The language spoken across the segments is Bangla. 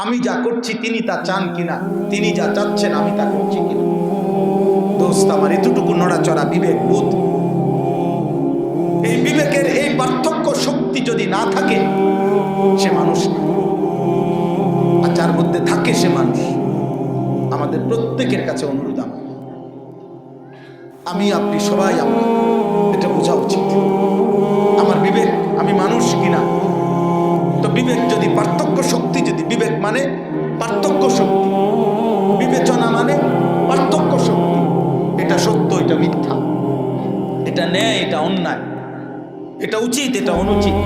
আমি যা করছি তিনি তা চান কিনা, তিনি যা চাচ্ছেন আমি তা করছি কিনা। দোস্ত আমার, এতটুকু নড়াচড়া বিবেক বোধ, এই বিবেকের এই পার্থক্য শক্তি যদি না থাকে সে মানুষ না, আর যার মধ্যে থাকে সে মানুষ। আমাদের প্রত্যেকের কাছে অনুরোধ, আমি আপনি সবাই আমরা এটা বোঝা উচিত, আমার বিবেক, আমি মানুষ কিনা। তো বিবেক যদি পার্থক্য শক্তি, যদি বিবেক মানে পার্থক্য শক্তি, বিবেচনা মানে পার্থক্য শক্তি, এটা সত্য, এটা মিথ্যা, এটা ন্যায়, এটা অন্যায়, এটা উচিত, এটা অনুচিত,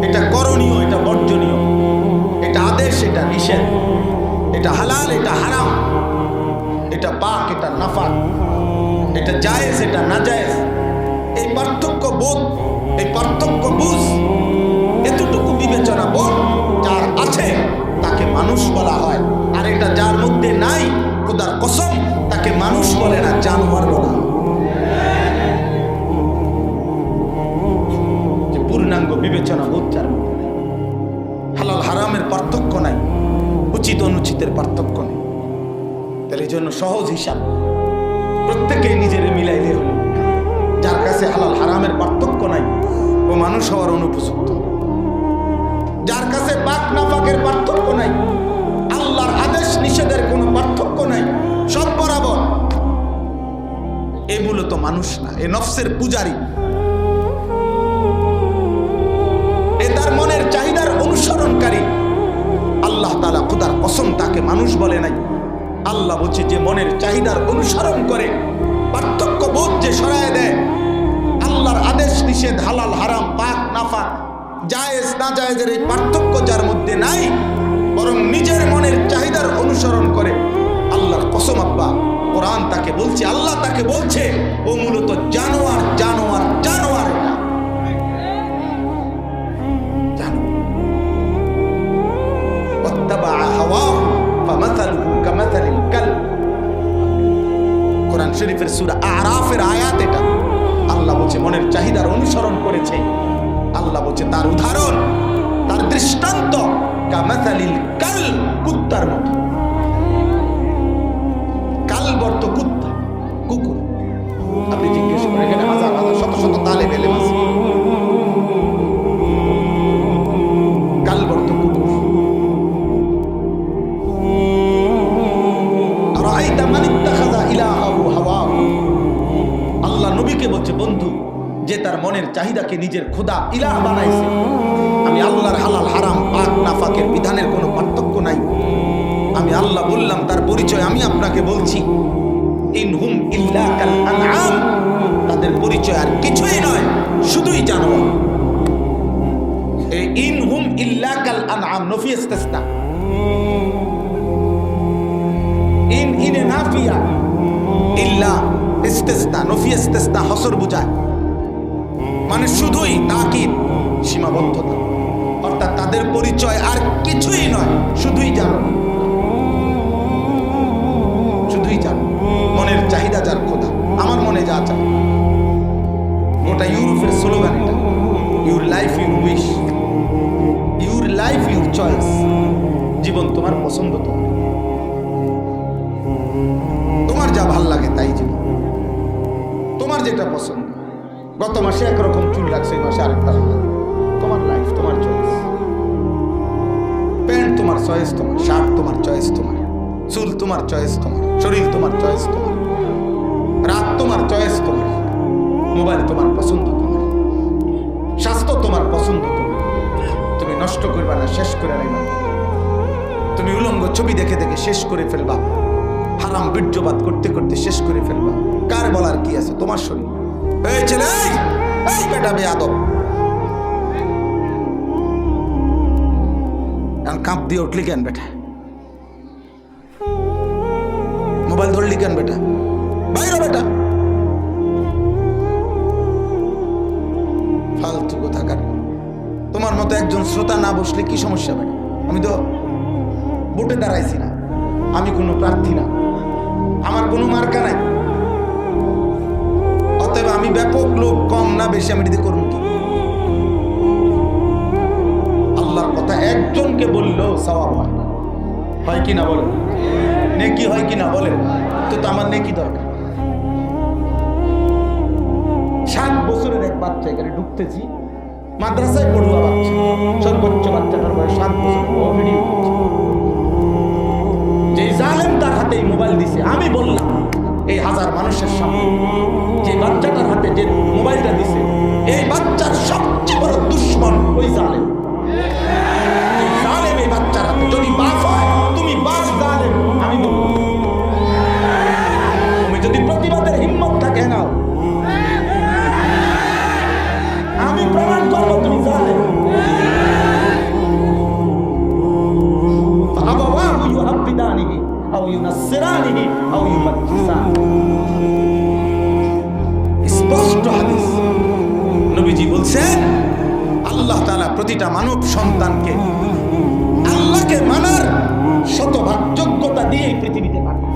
এটা করণীয়, এটা বর্জনীয়, এটা আদেশ, এটা নিষেধ, এটা হালাল, এটা হারাম, এটা পাক, এটা নাফাক, এটা জায়েজ, এটা নাজায়েজ, এই পার্থক্য বোধ, এই পার্থক্য বুঝ, এতটুকু বিবেচনা বোধ যার আছে তাকে মানুষ বলা হয়। আর এটা যার মধ্যে নাই, খোদার কসম, তাকে মানুষ বলে না, জানোয়ার বলা হয়। যে পূর্ণাঙ্গ বিবেচনা বোধ যার মধ্যে নাই, হালাল হারামের পার্থক্য নাই, উচিত অনুচিতের পার্থক্য নেই। তাহলে এই জন্য সহজ হিসাব, প্রত্যেকেই নিজের মিলাইলে হলো। যার কাছে হালাল হারামের পার্থক্য নাই ও মানুষ হওয়ার অনুপযুক্ত। যার কাছে পাক নাফাকের পার্থক্য নাই, আল্লাহর আদেশ নিষেধের কোনো পার্থক্য নাই, সব বরাবর, এ মূলত মানুষ না, এ নফসের পূজারী, এ তার মনের চাহিদার অনুসরণকারী। আল্লাহ তাআলা খোদার কসম তাকে মানুষ বলে নাই। আল্লাহ বলছে যে মনের চাহিদার অনুসরণ করে, পার্থক্য বোধ যে সরায় দেয়, আল্লাহর আদেশ নিষেধ, হালাল হারাম, পাক নাফাক, জায়েজ না জায়েজের এই পার্থক্য যার মধ্যে নাই, বরং নিজের মনের চাহিদার অনুসরণ করে, আল্লাহর কসম আব্বা, কোরআন তাকে বলছে, আল্লাহ তাকে বলছে ও মূলত জানোয়ার, জানোয়ার, জানোয়ার। কোরআন শরীফের সূরা আরাফের আয়াত এটা। আল্লাহ বলছে মনের চাহিদার অনুসরণ করেছে, আল্লাহ বলছে তার উদাহরণ, তার দৃষ্টান্ত কামাথালিল কাল, কুত্তার মতো। কালব অর্থ কুত্তা, কুকুর। আপনি জিজ্ঞেস করেন এখানে হাজার হাজার শত শত তালে বেলে আছে, কালব অর্থ কুকুর। আল্লাহ নবীকে বলছে বন্ধু, যে তার মনের চাহিদাকে নিজের খোদা ইলাহ বানাইছে। আমি আল্লাহর হালাল হারাম পাক নাফাকের বিধানের কোনো পার্থক্য নাই। আমি আল্লাহ বললাম, তার পরিচয় আমি আপনাকে বলছি, ইনহুম ইল্লা কাল আনআম, তাদের পরিচয় আর কিছুই নয়, শুধুই জানোয়ার। এই ইনহুম ইল্লা কাল আনআম নফি ইস্তিসনা, ইন ইনে নাফিয়া, ইল্লা ইস্তিসনা, নফি ইস্তিসনা হসর বুঝায়, মানে শুধুই তাকিদ, সীমাবদ্ধতা, অর্থাৎ তাদের পরিচয় আর কিছুই নয়, শুধুই জানো, শুধুই জানো। মনের চাহিদা যার খোদা, আমার মনে যা চায়, ওটা ইউরোপের স্লোগান, এটা your life your wish, your life your choice. জীবন তোমার পছন্দ, তোমার যা ভাল লাগে তাই জীবন, তোমার যেটা পছন্দ। গত মাসে একরকম চুল লাগছে, এই মাসে আরেকটা লাগবে, তোমার লাইফ, তোমার চয়েস। প্যান্ট তোমার চয়েস, তোমার শার্ট তোমার চয়েস, তোমার চুল তোমার চয়েস, তোমার শরীর তোমার চয়েস, তোমার রাত তোমার চয়েস, তোমার মোবাইল তোমার পছন্দ, তোমার স্বাস্থ্য তোমার পছন্দ, তুমি নষ্ট করবা না, শেষ করে নেবা। তুমি উলঙ্গ ছবি দেখে দেখে শেষ করে ফেলবা, হারাম বীর্যপাত করতে করতে শেষ করে ফেলবা। কার বলার কি আছে? তোমার শরীর। এই ছেলে, এই বেটা বেয়াদব, কাঁপ দিয়ে উঠলি কেন বেটা? মোবাইল ধরলি কেন বেটা? বাইরে বেটা, ফালতু কোথাকার। তোমার মতো একজন শ্রোতা না বসলে কি সমস্যা বেটা? আমি তো ভোটে দাঁড়াইছি না, আমি কোনো প্রার্থী না, আমার কোনো মার্কা নাই, অতএব আমি ব্যাপক লোক, কম না বেশি, আমি দিতে করুন কি? আল্লাহর কথা একজনকে বললেও সওয়াব হয়, হয় কি না বলেন? নেকি হয় কি না বলেন? তো আমার নেকি দরকার। 7 বছরের এক বাচ্চা এখানে ঢুকতেছি, মাদ্রাসায় পড়ুয়া বাচ্চা, সর্বোচ্চ বাচ্চাটার বয়স 7 বছর। ও ভিডিও করছে। যে জালেম তার হাতে মোবাইল দিছে, আমি বললাম এই হাজার মানুষের সামনে, যে বাচ্চাটার হাতে যে মোবাইলটা দিছে, এই বাচ্চার সবচেয়ে বড় দুশ্মন ওই জালেম। এই জালেম এই বাচ্চার হাতে, যদি বাপ হয় তুমি বাপ জালেম, আমি বলবো। তুমি যদি প্রতিবাদের হিম্মত থাকে নাও, আমি প্রমাণ করবো তুমি জালেম। আবাওয়াহু ইউহাব্বিদানিহি আও ইউনাসসিরানিহি আও ইউমাজ্জিসানিহি। স্পষ্ট হাদিস, নবীজি বলছেন আল্লাহ তাআলা প্রতিটা মানব সন্তানকে আল্লাহকে মানার শতভাগ যোগ্যতা দিয়ে পৃথিবীতে পাঠান।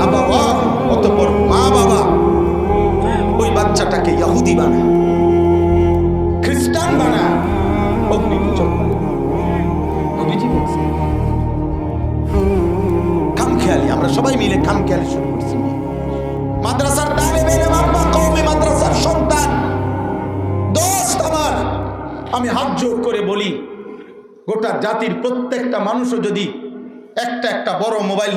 আবাওয়াহু, অতঃপর মা বাবা ওই বাচ্চাটাকে ইহুদি বানায়, খ্রিস্টান বানায়, অগ্নিপূজক বানায়। নবীজি বলছেন খামখেয়ালি, আমরা সবাই মিলে খামখেয়ালি শুরু করছি। মাদ্রাসার তালিবে ইলম বা কওমি মাদ্রাসার সন্তান দোস্ত আমার, আমি হাত জোড় করে বলি, গোটা জাতির প্রত্যেকটা মানুষও যদি একটা বড় মোবাইল